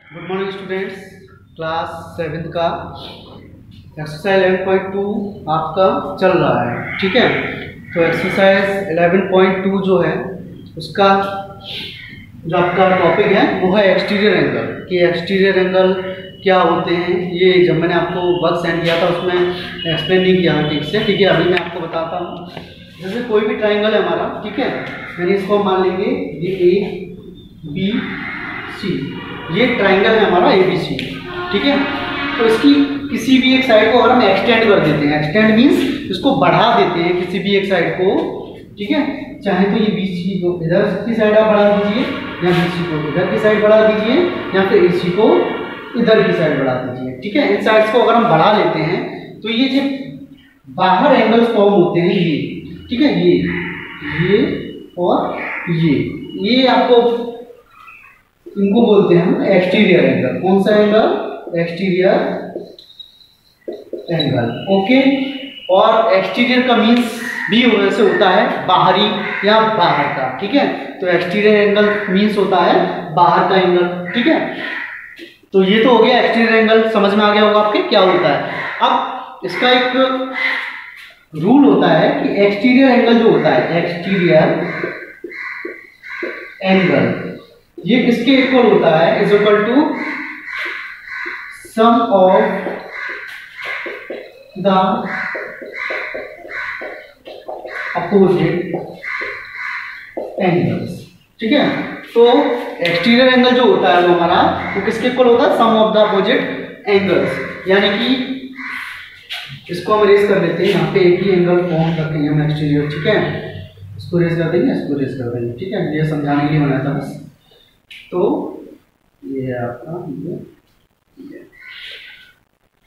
Good morning students. Class 7 का exercise 11.2 आपका चल रहा है, ठीक है। तो एक्सरसाइज 11.2 जो है उसका जो आपका टॉपिक है वो है एक्सटीरियर एंगल। कि एक्सटीरियर एंगल क्या होते हैं, ये जब मैंने आपको वर्क सेंड किया था उसमें एक्सप्लेन नहीं किया ठीक से, ठीक है। अभी मैं आपको बताता हूँ। जैसे कोई भी ट्राइंगल है हमारा, ठीक है, यानी इसको मान लेंगे ये ए बी सी, ये ट्राइंगल है हमारा ए बी सी, ठीक है। तो इसकी किसी भी एक साइड को अगर हम एक्सटेंड कर देते हैं, एक्सटेंड मीन्स इसको बढ़ा देते हैं किसी भी एक साइड को, ठीक है। चाहे तो ये बी सी को इधर की साइड आप बढ़ा दीजिए, या बी सी को इधर की साइड बढ़ा दीजिए, या फिर ए सी को इधर की साइड बढ़ा दीजिए, ठीक है। इन साइड्स को अगर हम बढ़ा लेते हैं तो ये जो बाहर एंगल्स फॉर्म होते हैं ये, ठीक है, ये और ये आपको इनको बोलते हैं हम एक्सटीरियर एंगल। कौन सा एंगल? Exterior angle, okay. और एक्सटीरियर का मीन्स भी वैसे होता है बाहरी या बाहर का, ठीक है। तो एक्सटीरियर एंगल मीन्स होता है बाहर का एंगल, ठीक है। तो ये तो हो गया एक्सटीरियर एंगल, समझ में आ गया होगा आपके क्या होता है। अब इसका एक रूल होता है कि एक्सटीरियर एंगल जो होता है, एक्सटीरियर एंगल ये किसके इक्वल होता है? Is equal to sum of the opposite angles, ठीक है। तो एक्सटीरियर एंगल जो होता है वो हमारा वो किसके इक्वल होता है? सम ऑफ द अपोजिट एंगल्स। यानी कि इसको हम रेज कर लेते हैं, यहाँ पे एक ही एंगल फॉर्म करते हैं हम एक्सटीरियर, ठीक है। इसको रेज कर देंगे, इसको रेज कर देंगे, ठीक है। ये समझाने के लिए बनाया था बस। तो ये है आपका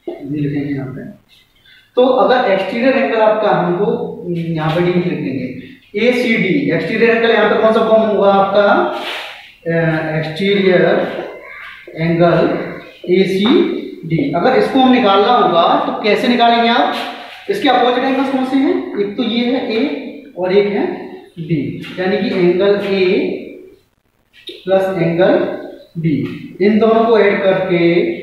ये लिखेंगे यहाँ पे। तो अगर एक्सटीरियर एंगल आपका हमको यहाँ पे डी लिख देंगे, A C D. Exterior angle यहाँ पे कौन सा फॉर्म होगा आपका? Exterior angle A C D. अगर इसको हम निकालना होगा तो कैसे निकालेंगे आप? इसके अपोजिट एंगल्स कौन से हैं? एक तो ये है ए और एक है बी, यानी कि angle A plus angle B, इन दोनों को ऐड करके,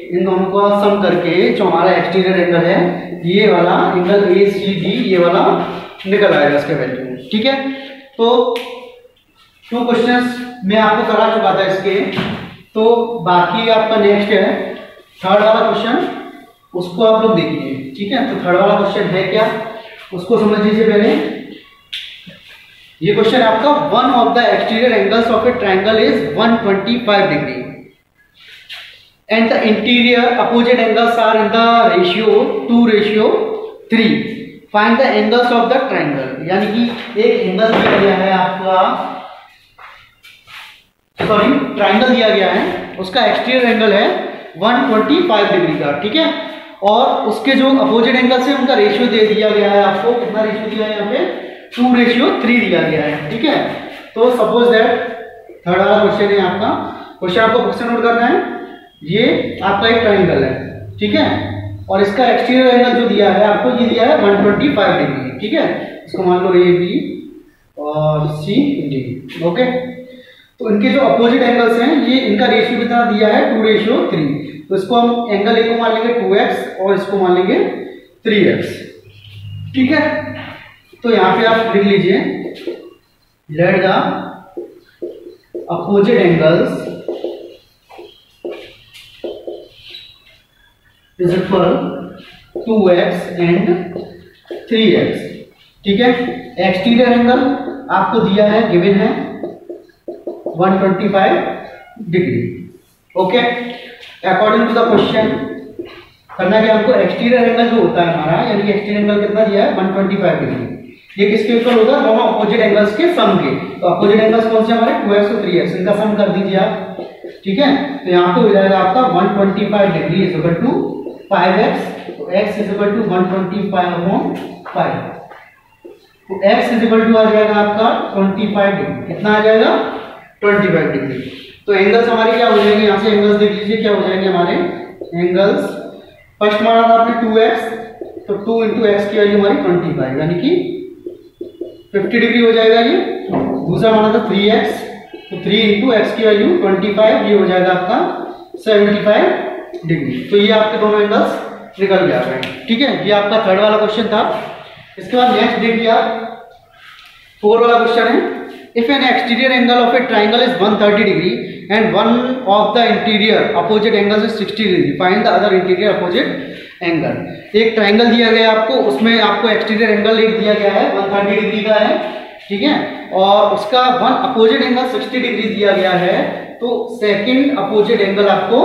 इन दोनों को सम करके जो हमारा एक्सटीरियर एंगल है ये वाला एंगल ए सी डी, ये वाला निकल आएगा इसके वैल्यू, ठीक है। तो 2 क्वेश्चंस मैं आपको करा चुका था इसके। तो बाकी आपका नेक्स्ट है थर्ड वाला क्वेश्चन, उसको आप लोग देखिए, ठीक है। तो थर्ड वाला क्वेश्चन है क्या, उसको समझ लीजिए पहले। ये क्वेश्चन आपका one of the exterior angles of a triangle is 125 degree and the interior opposite angles are in the ratio 2:3। Find the angles of the triangle. यानी कि एक एंगल दिया गया है आपका, सॉरी ट्राइंगल दिया गया है, उसका एक्सटीरियर एंगल है 125 डिग्री का, ठीक है। और उसके जो अपोजिट एंगल से उनका रेशियो दे दिया गया है आपको। कितना रेशियो दिया है यहाँ पे? 2:3 दिया गया है, ठीक है। तो सपोज दैट थर्ड वाला क्वेश्चन है आपका। क्वेश्चन आपको बुक से नोट करना है। ये आपका एक ट्राइंगल है, ठीक है, और इसका एक्सटीरियर एंगल जो दिया है आपको ये दिया है 125 डिग्री, ठीक है। इसको मान लो ए बी और सी डी, ओके। तो इनके जो अपोजिट एंगल्स हैं ये इनका रेशियो कितना दिया है? 2:3। तो इसको हम एंगल ए को मान लेंगे 2x और इसको मान लेंगे 3x, ठीक है। तो यहाँ पे आप लिख लीजिए let the opposite angles is equal 2x and 3x, ठीक है। एक्सटीरियर एंगल आपको दिया है, गिवन है 125 degree, okay. According to the question करना क्या हमको? एक्सटीरियर एंगल जो होता है हमारा, यानी कि एक्सटीरियर एंगल कितना दिया है? 125 डिग्री। ये किसके इक्वल होगा? दोनों अपोजिट एंगल्स के सम के। तो अपोजिट एंगल्स कौन से हमारे? 2x और 3x, इनका सम कर दीजिए आप, ठीक है। तो यहाँ पे हो जाएगा आपका 125 degree is equal to 5x। तो x इज इक्वल टू 125/5। तो x इज इक्वल टू आ जाएगा आपका 25 डिग्री। कितना आ जाएगा? 25 डिग्री। तो एंगल्स हमारे क्या हो जाएंगे? यहाँ से एंगल्स देख लीजिए क्या हो जाएंगे हमारे एंगल्स। फर्स्ट माना था आपने 2x, तो 2 into x की वैल्यू हमारी 25, यानी कि 50 डिग्री हो जाएगा ये। दूसरा माना था 3x, तो 3 into x की वैल्यू 25, ये हो जाएगा आपका 75 डिग्री। तो ये आपके दोनों एंगल्स निकल के आ गए। ठीक है, ये आपका थर्ड वाला क्वेश्चन था। इसके बाद नेक्स्ट देखिए आप 4 वाला क्वेश्चन है, if N exterior angle of a triangle is 130 degree and one of the interior opposite angle is 60 degree, find the other interior opposite angle. एक ट्राइंगल दिया गया आपको, उसमें आपको एक्सटीरियर एंगल एक दिया गया है 130 डिग्री का है। ठीक है, और उसका वन अपोजिट एंगल 60 डिग्री दिया गया है। तो सेकंड अपोजिट एंगल आपको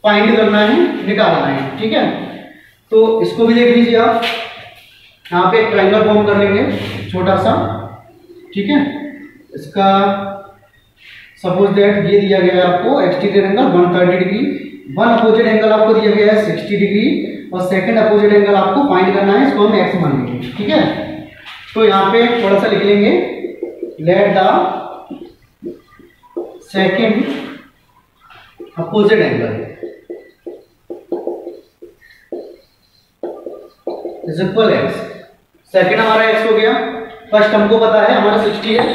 फाइंड करना है, निकालना है। ठीक है, तो इसको भी देख लीजिए आप, यहाँ पे एक ट्राइंगल फॉर्म कर लेंगे छोटा सा। ठीक है, इसका सपोज दैट ये दिया गया है आपको exterior angle 130 degree, one opposite angle आपको दिया गया है 60 डिग्री और सेकंड अपोजिट एंगल आपको फाइंड करना है, इसको हम एक्स मान लेंगे। ठीक है, तो यहाँ पे थोड़ा सा लिख लेंगे, let the second opposite angle is equal x. Second हमारा एक्स हो गया, फर्स्ट हमको पता है हमारा 60 है,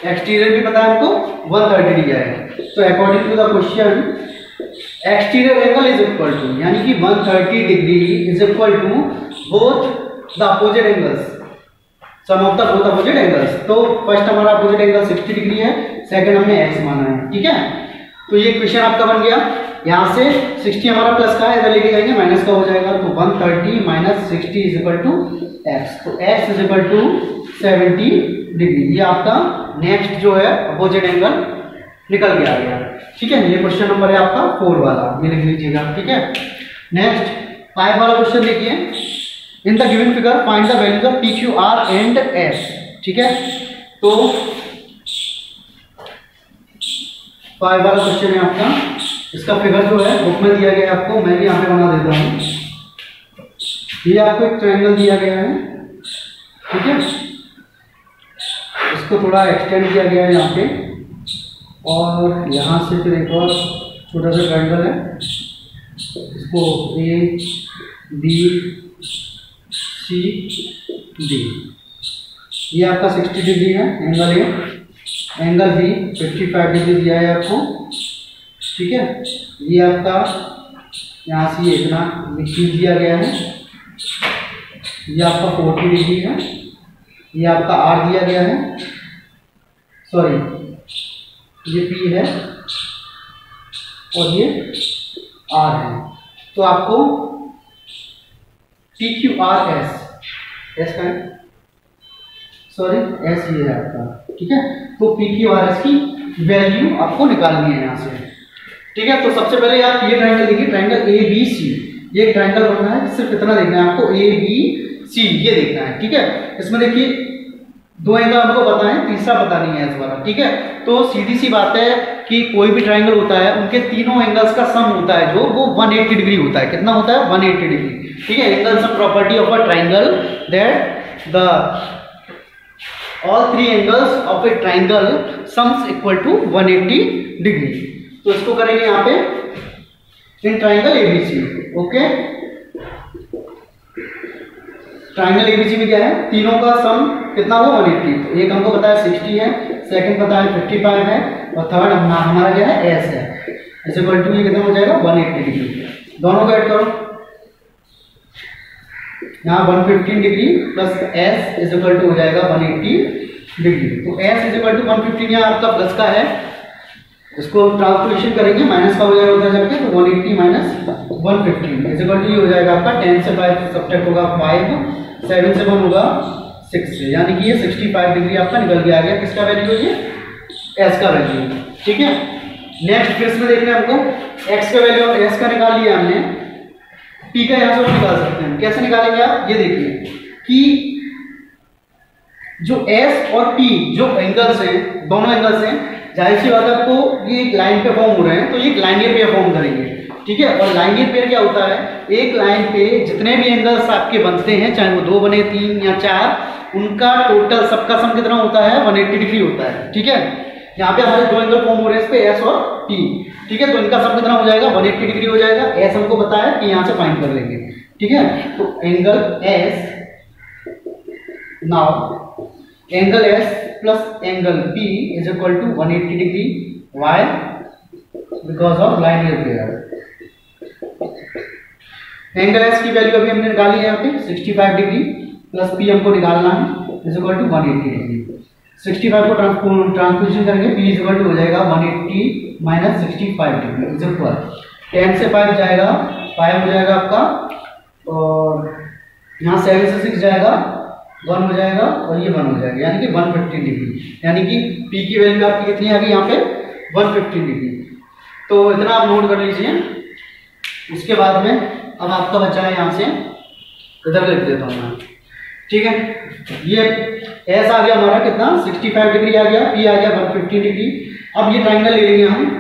एक्सटीरियर भी पता है हमको 130 डिग्री है। तो according to the question exterior angle is equal to, यानी कि 130 degree is equal to both the opposite angles, sum of the both opposite angles. तो फर्स्ट हमारा अपोजिट एंगल 60 डिग्री है, सेकंड हमने एक्स माना है। ठीक है, तो ये क्वेश्चन आपका बन गया। यहाँ से 60 हमारा प्लस का है, इधर लेके जाएंगे माइनस का हो जाएगा, तो 130 minus 60 is equal to X. तो X is equal to 70 degree. ये आपका नेक्स्ट जो है अपोजिट एंगल निकल के आ गया। ठीक है, ये क्वेश्चन नंबर है आपका 4 वाला, ये लिख लीजिएगा। ठीक है, नेक्स्ट 5 वाला क्वेश्चन देखिए, in the given figure find the values of P Q are and S. ठीक है, तो 5 वाला क्वेश्चन है आपका, इसका फिगर जो है बुक में दिया गया है आपको, मैं भी यहाँ पे बना देता हूँ। ये आपको एक ट्रायंगल दिया गया है। ठीक है, इसको थोड़ा एक्सटेंड किया गया है यहाँ पे, और यहाँ से फिर एक और छोटा सा ट्रायंगल है, इसको ए बी सी डी। ये आपका 60 डिग्री है angle A, angle B 55 degree दिया है आपको। ठीक है, ये आपका यहाँ से इतना खींच दिया गया है, ये आपका 40 डिग्री है, ये आपका आर दिया गया है, सॉरी ये पी है और ये आर है। तो आपको पी क्यू आर एस का है, सॉरी एस ये है आपका। ठीक है, तो पी क्यू आर एस की वैल्यू आपको निकालनी है यहाँ से। ठीक है, तो सबसे पहले आप ये ट्रायंगल देखिए, ट्रायंगल ए बी सी, ये ट्रायंगल बनना है, सिर्फ इतना देखना है आपको, ए बी सी ये देखना है। ठीक है, इसमें देखिए 2 एंगल हमको पता है, तीसरा पता नहीं है इस बार। ठीक है, तो सीधी सी बात है कि कोई भी ट्रायंगल होता है, उनके तीनों एंगल्स का सम होता है जो वो 180 डिग्री होता है। कितना होता है? 180 डिग्री। ठीक है, angle sum property of a triangle that the all 3 angles of a triangle sums equal to 180 degree. तो इसको करेंगे यहाँ पे in triangle ABC. Okay, triangle ABC में क्या है, तीनों का सम कितना हो 180। तो एक हमको पता है 60 है, सेकंड पता है 55 है, और थर्ड हमारा क्या है एस है। इस इक्वल टू ये कितना हो जाएगा 180 डिग्री। दोनों को ऐड करो, यहाँ 115 degree plus S is equal to हो जाएगा 180 डिग्री। तो एस इज इक्वल टू 115 यहाँ आपका प्लस का है, इसको ट्रांसफॉर्मेशन करेंगे माइनस का हो जाएगा उधर जाके, तो 180 माइनस 115 इज इक्वल टू ये हो जाएगा आपका 10 से 5 सब्ट्रैक्ट होगा 5, 7 से 1 होगा 6 से, यानी कि ये 65 डिग्री आपका निकल के आ गया। किसका वैल्यू है ये? एस का वैल्यू। ठीक है, नेक्स्ट फिर इसमें देखना है हमको एक्स का वैल्यू और एस का निकाल लिया हमने, पी का यहाँ से निकाल सकते हैं। कैसे निकालेंगे आप? ये देखिए कि जो एस और पी जो एंगल्स हैं, दोनों एंगल्स हैं, जाहिर सी बात है आपको ये एक लाइन पे फॉर्म हो रहे हैं, तो ये एक लाइनियर पेयर फॉर्म करेंगे। ठीक है, और लाइनियर पेयर क्या होता है, एक लाइन पे जितने भी एंगल्स आपके बनते हैं, चाहे वो 2 बने, 3 या 4, उनका टोटल सबका सम कितना होता है 180 डिग्री होता है। ठीक है, यहाँ पे हमारे 2 एंगल फॉर्म हो रहे हैं इस पे एस और पी। ठीक है, तो इनका सम कितना हो जाएगा 180 डिग्री हो जाएगा। एस हमको पता है कि यहाँ से फाइंड कर लेंगे। ठीक है, तो angle S, now angle S plus angle P is equal to 180 degree. Why? Because of linear pair. Angle S की वैल्यू अभी हमने निकाली है यहाँ पे 65 डिग्री प्लस पी हमको निकालना है इज इक्वल टू 180 डिग्री। 65 को ट्रांसपोजिशन करेंगे पी इज इक्वल टू हो जाएगा 180 माइनस 65 डिग्री इज इक्वल 10 से 5 जाएगा 5 हो जाएगा आपका, और यहाँ 7 से 6 जाएगा 1 हो जाएगा, और ये 1 हो जाएगा, यानी कि 150 डिग्री। यानी कि पी की वैल्यू आपकी कितनी आ गई यहाँ पे 150 डिग्री। तो इतना आप नोट कर लीजिए। उसके बाद में अब आपका बचा है यहाँ से, इधर लिख देता हूँ मैं, ठीक है। ये एस आ गया हमारा कितना 65 डिग्री आ गया, पी आ गया 150 डिग्री। अब ये ट्राइंगल ले लेंगे हम,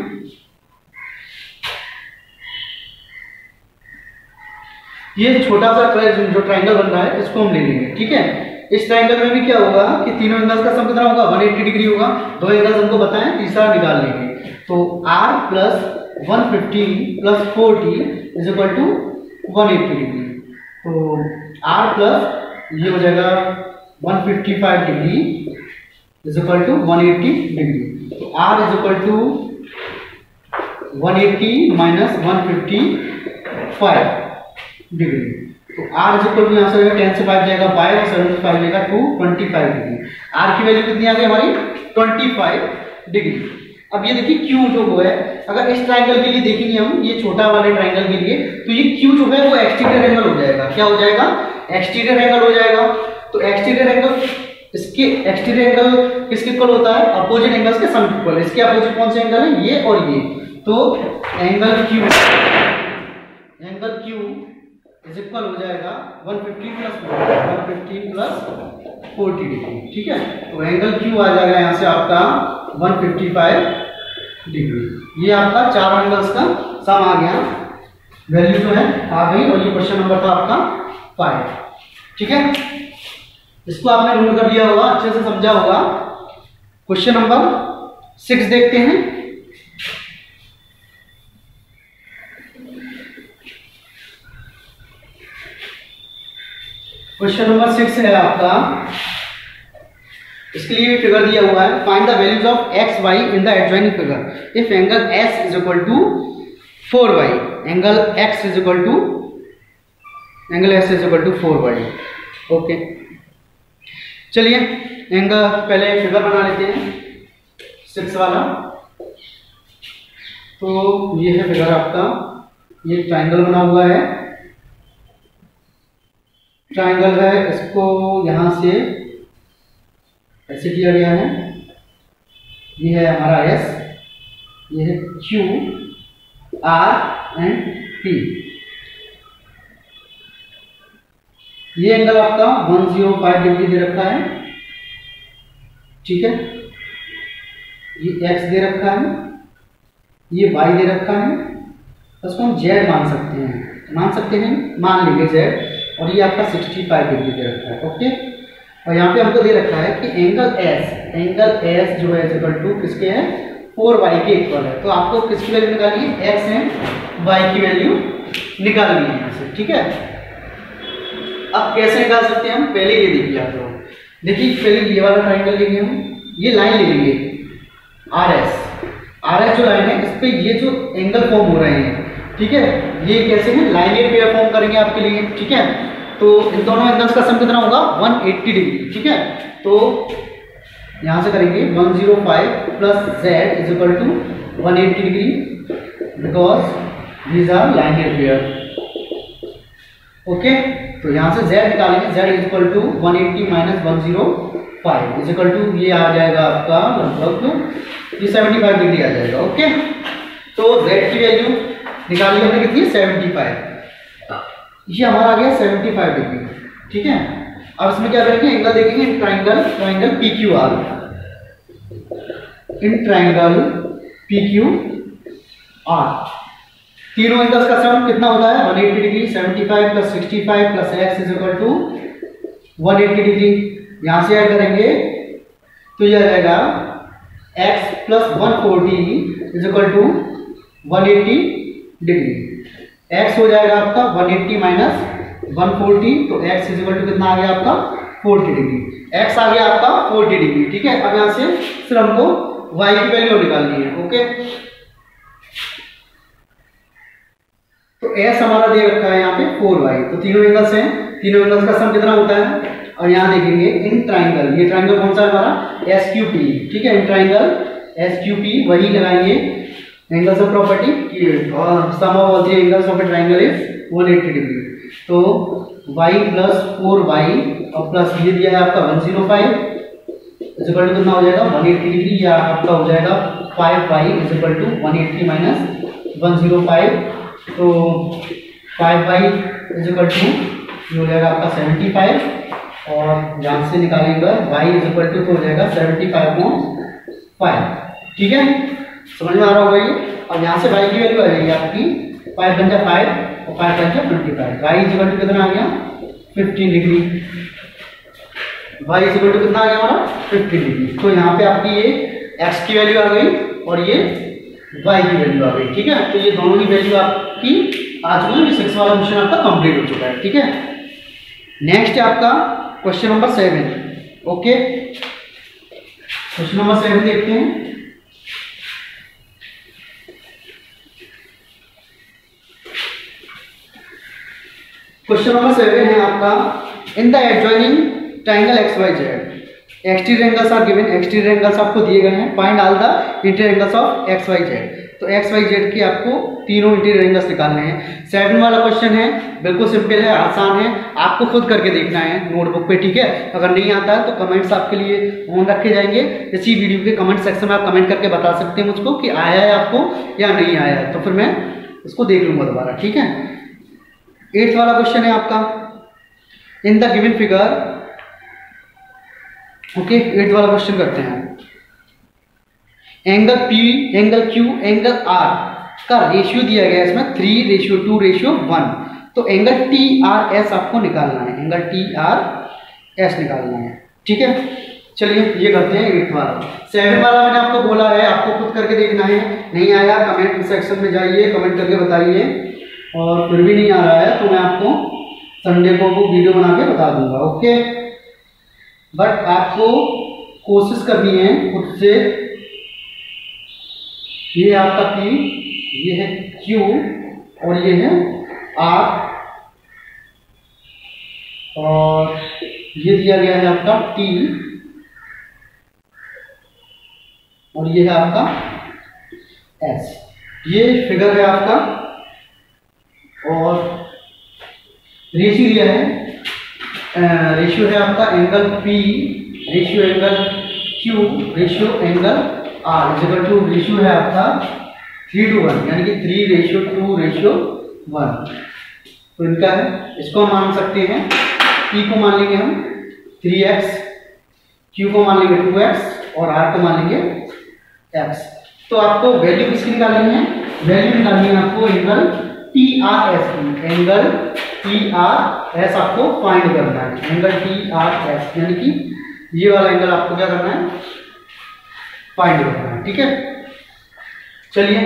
ये छोटा सा जो ट्राइंगल बन रहा है इसको हम ले लेंगे, ठीक है। इस ट्राइंगल में भी क्या होगा कि तीनों एंगल्स का सम कितना होगा 180 डिग्री होगा। दो एंगल्स हमको बताएं, तीसरा निकाल लेंगे। तो r plus 150 plus 40 is equal to 180 degree. तो r प्लस ये हो जाएगा 155 degree is equal to 180 degree. तो r is equal to 180 minus 155 degree. तो r इज इक्वल टू यहाँ से 10 से 5 जाएगा 5 और 7 से 5 जाएगा 225 डिग्री। r की वैल्यू कितनी आ गई हमारी 25 डिग्री। अब ये देखिए Q जो है, अगर इस ट्राइंगल के लिए देखेंगे हम, ये छोटा वाले ट्राइंगल के लिए, तो ये Q जो है वो एक्सटीरियर एंगल हो जाएगा। क्या हो जाएगा एक्सटीरियर एंगल हो जाएगा। तो एक्सटीरियर एंगल, इसके एक्सटीरियर एंगल किसके इक्वल होता है अपोजिट एंगल्स के सम इक्वल। इसके अपोजिट कौन से एंगल है ये और ये। तो एंगल Q इज इक्वल हो जाएगा 115 प्लस 40 डिग्री, ठीक है। तो एंगल Q आ जाएगा यहाँ से आपका 155 डिग्री। ये आपका चार एंगल्स का सम आ गया, वैल्यू जो है आ गई, और ये क्वेश्चन नंबर था आपका 5, ठीक है। इसको आपने नोट कर लिया होगा, अच्छे से समझा होगा। क्वेश्चन नंबर 6 देखते हैं। क्वेश्चन नंबर 6 है आपका, इसके लिए फिगर दिया हुआ है। Find the values of x y in the adjoining figure if angle S is equal to 4y, angle x is equal to angle S is equal to 4y। Okay, चलिए angle पहले figure बना लेते हैं 6 वाला। तो ये है figure आपका, ये ट्राइंगल बना हुआ है, ट्राइंगल है, इसको यहां से ऐसे किया गया है। ये है हमारा एस, ये है क्यू, आर एंड पी। ये एंगल आपका 105 डिग्री दे रखा है, ठीक है। ये एक्स दे रखा है, ये वाई दे रखा है, उसको हम जेड मान सकते हैं, मान लेंगे जेड। और ये आपका 65 डिग्री दे रखा है, ओके। और यहाँ पे हमको दे रखा है कि एंगल एस जो है इक्वल टू किसके है 4y के इक्वल है। तो आपको किसकी वैल्यू निकालनी है एक्स एंड वाई की वैल्यू निकालनी है यहाँ से, ठीक है। अब कैसे निकाल सकते हैं हम, पहले ये देखिए आप लोग, देखिए पहले ये वाला ट्राइंगल लेंगे हम, ये लाइन ले लेंगे आर एस जो लाइन है, इस पे ये जो एंगल फॉर्म हो रहे हैं, ठीक है, ये कैसे हैं लाइनियर पेयर फॉर्म करेंगे आपके लिए, ठीक है। तो इन दोनों एंगल्स का सम कितना होगा 180 डिग्री, ठीक है। तो यहां से करेंगे 105 plus Z is equal to 180 degree because these are linear pair, okay. तो यहां से जेड निकालेंगे, Z is equal to 180 minus 105 is equal to ये आ जाएगा आपका लगभग ये 75 डिग्री आ जाएगा, ओके। तो जेड की वैल्यू निकाली हमने कितनी 75, ये हमारा आ गया 75 डिग्री, ठीक है। अब इसमें क्या करेंगे एंगल देखेंगे, triangle P Q R, in triangle P Q R तीनों एंगल्स का सम कितना होता है 180 degree. 75 plus 65 plus x is equal to 180 degree. यहां से ऐड करेंगे तो यह आ जाएगा x plus 140 is equal to 180 degree. x हो जाएगा आपका 180 माइनस 140, तो x इज इक्वल टू कितना आ गया आपका 40 डिग्री। x आ गया आपका 40 डिग्री, ठीक है। अब यहाँ से सिर्फ हमको y की वैल्यू निकालनी है, ओके। तो एस हमारा दे रखा है यहाँ पे 4y, तो तीनों एंगल्स हैं, तीनों एंगल्स का सम कितना होता है। और यहाँ देखेंगे इन ट्राइंगल, ये ट्राइंगल कौन सा है हमारा, SQP, ठीक है, इन ट्राइंगल SQP वही लगाएंगे एंगल्स ऑफ प्रॉपर्टी, और sum of all three angles of a triangle is 180 degree. तो y प्लस 4y और प्लस ये दिया है आपका 105 इज इक्वल टू कितना हो जाएगा 180 डिग्री, या आपका हो जाएगा 5y is equal to 180 minus 105, तो 5y इज इक्वल टू ये हो जाएगा आपका 75, और यहाँ से निकालेंगे y इज इक्वल टू तो हो जाएगा 75.5, ठीक है, समझ में आ रहा होगा ये। और यहाँ से y की वैल्यू आ जाएगी आपकी 5 बन जाए 5 और 5 बन जाए 25, y इज इक्वल टू कितना आ गया 15 degree, y is equal to कितना आ गया हमारा 15 डिग्री। तो यहाँ पे आपकी ये x की वैल्यू आ गई और ये y की वैल्यू आ गई, ठीक है। तो ये दोनों की वैल्यू आपकी आ चुकी है, 6 वाला क्वेश्चन आपका कंप्लीट हो चुका है, ठीक है। नेक्स्ट है आपका question number 7, okay. Question number 7 देखते हैं। क्वेश्चन नंबर 7 है आपका, in the adjoining triangle XYZ exterior angles are given, exterior angles आपको दिए गए हैं, find all the interior angles of XYZ। तो XYZ की आपको तीनों इंटीरियर एंगल्स निकालने हैं। 7 वाला क्वेश्चन है, बिल्कुल सिंपल है, आसान है, आपको खुद करके देखना है नोटबुक पे, ठीक है। अगर नहीं आता है तो कमेंट्स आपके लिए ऑन रखे जाएंगे, इसी वीडियो के कमेंट सेक्शन में आप कमेंट करके बता सकते हैं मुझको कि आया है आपको या नहीं आया है, तो फिर मैं इसको देख लूँगा दोबारा, ठीक है। 8th वाला क्वेश्चन है आपका, in the given figure, okay. 8th वाला क्वेश्चन करते हैं। Angle P, angle Q, angle R का रेशियो दिया गया है इसमें 3:2:1, तो एंगल TRS आपको निकालना है, एंगल TRS निकालना है, ठीक है। चलिए ये करते हैं 8th वाला। 7 वाला मैंने आपको बोला है आपको खुद करके देखना है, नहीं आया कमेंट सेक्शन में जाइए, कमेंट करके बताइए, और फिर भी नहीं आ रहा है तो मैं आपको संडे को वो वीडियो बना के बता दूंगा, ओके। बट आपको कोशिश करनी है खुद से। ये आपका P, ये है Q और ये है R, और ये दिया गया है आपका T, और ये है आपका S। ये फिगर है आपका, और रेशियो दिया है, रेशियो है आपका angle P, ratio angle Q, ratio angle R is equal to, ratio है आपका 3:1, यानी कि 3:2:1। तो इनका है, इसको हम मान सकते हैं, P को मान लेंगे हम 3x, Q को मान लेंगे 2x और R को मान लेंगे x। तो आपको वैल्यू किसकी निकालनी है, वैल्यू निकालनी है आपको एंगल TRS की, एंगल TRS आपको फाइंड करना है, एंगल TRS, यानी कि ये वाला एंगल आपको क्या करना है, फाइंड करना है, ठीक है। चलिए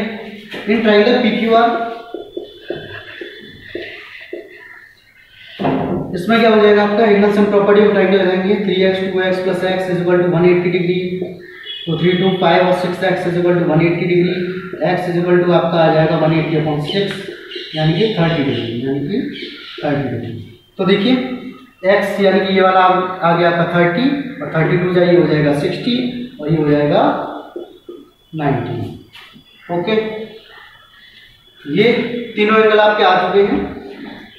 इन ट्राइंगल PQR, इसमें क्या हो जाएगा आपका, angle sum property of triangle लगाएंगे, 3x 2x plus x is equal to 180 degree, तो 3 2 5 और 6x is equal to 180 degree, x is equal to आपका आ जाएगा 180/6, यानी कि 30 डिग्री, यानी कि 30 डिग्री। तो देखिए x यानी कि ये वाला आ गया आपका 30 और 32 जाइए हो जाएगा 60 और ये हो जाएगा 90, ओके। ये तीनों एंगल आपके आ चुके हैं।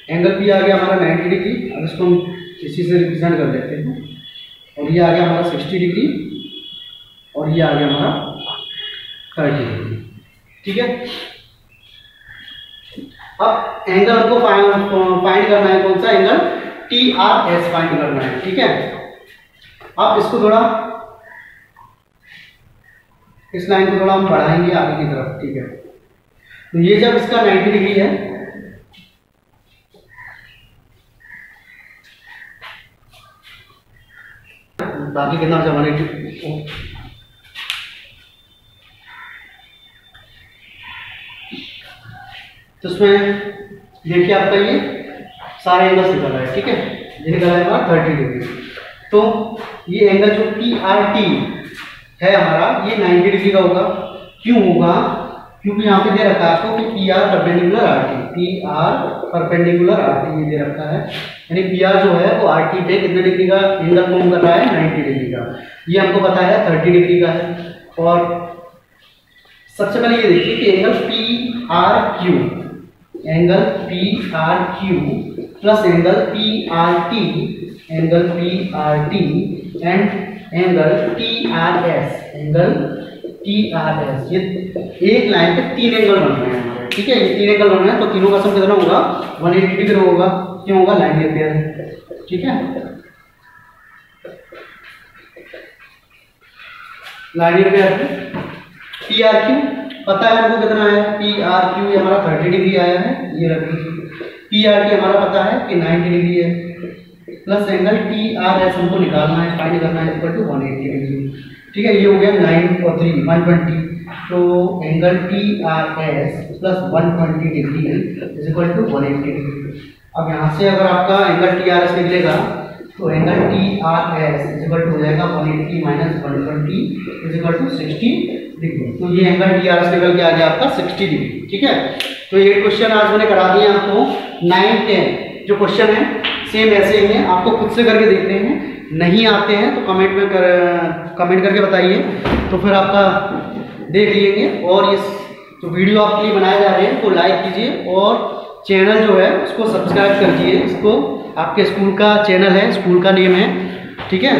एंगल P आ गया हमारा 90 डिग्री, अब इसको हम इसी से रिप्रेजेंट कर देते हैं, और ये आ गया हमारा 60 डिग्री और ये आ गया हमारा 30 डिग्री, ठीक है। अब एंगल हमको फाइंड करना है, कौन सा एंगल, TRS फाइंड करना है, ठीक है। अब इसको थोड़ा, इस लाइन को थोड़ा हम बढ़ाएंगे आगे की तरफ, ठीक है। तो ये जब इसका 90 डिग्री है, बाकी कितना हो जाए 180, तो उसमें देखिए आपका ये सारे एंगल्स निकल रहा है, ठीक है। ये निकल रहा है हमारा 30 डिग्री। तो ये एंगल जो PRT है हमारा, ये 90 डिग्री का होगा। क्यों होगा, क्योंकि यहाँ पे दे रखा है आपको कि P R perpendicular R T, P R perpendicular R T ये दे रखा है, यानी पी आर जो है वो आर टी पे कितने डिग्री का एंगल फॉर्म कर रहा है, 90 डिग्री का। ये हमको पता है 30 डिग्री का है। और सबसे पहले ये देखिए कि angle P R Q, angle P R Q plus angle P R T, angle P R T and angle T R S, angle T R S, ये एक लाइन पे 3 एंगल बन रहे हैं हमारे, ठीक है। ये 3 एंगल बन रहे हैं तो तीनों का सम कितना होगा, 180 डिग्री होगा। क्यों होगा, लाइन रिपेयर है, ठीक है। लाइन रिपेयर है। पी आर क्यू पता है हमको कितना है, पी आर क्यू ये हमारा 30 डिग्री आया है, ये रखिए। पी आर टी हमारा पता है कि 90 डिग्री है, plus angle T R S हमको निकालना है, फाइंड करना है, इक्वल टू 180 डिग्री, ठीक है। ये हो गया 9 और 3 120, तो angle T R S plus 120 degree is equal to 180 degree. अब यहाँ से अगर आपका एंगल टी आर एस निकलेगा तो angle T R S is equal to हो जाएगा 180 minus 120 is equal to 60 degree. तो ये एंगल टी आर एस निकल के आ गया आपका 60 डिग्री, ठीक है। तो ये क्वेश्चन आज मैंने करा दिया आपको। 9, 10 जो क्वेश्चन है सेम ऐसे ही हैं, आपको खुद से करके देखने हैं। नहीं आते हैं तो कमेंट करके बताइए, तो फिर आपका देख लेंगे। और इस जो वीडियो आपके लिए बनाए जा रहे हैं तो लाइक कीजिए और चैनल जो है उसको सब्सक्राइब कर दीजिए। इसको आपके स्कूल का चैनल है, स्कूल का नेम है, ठीक है।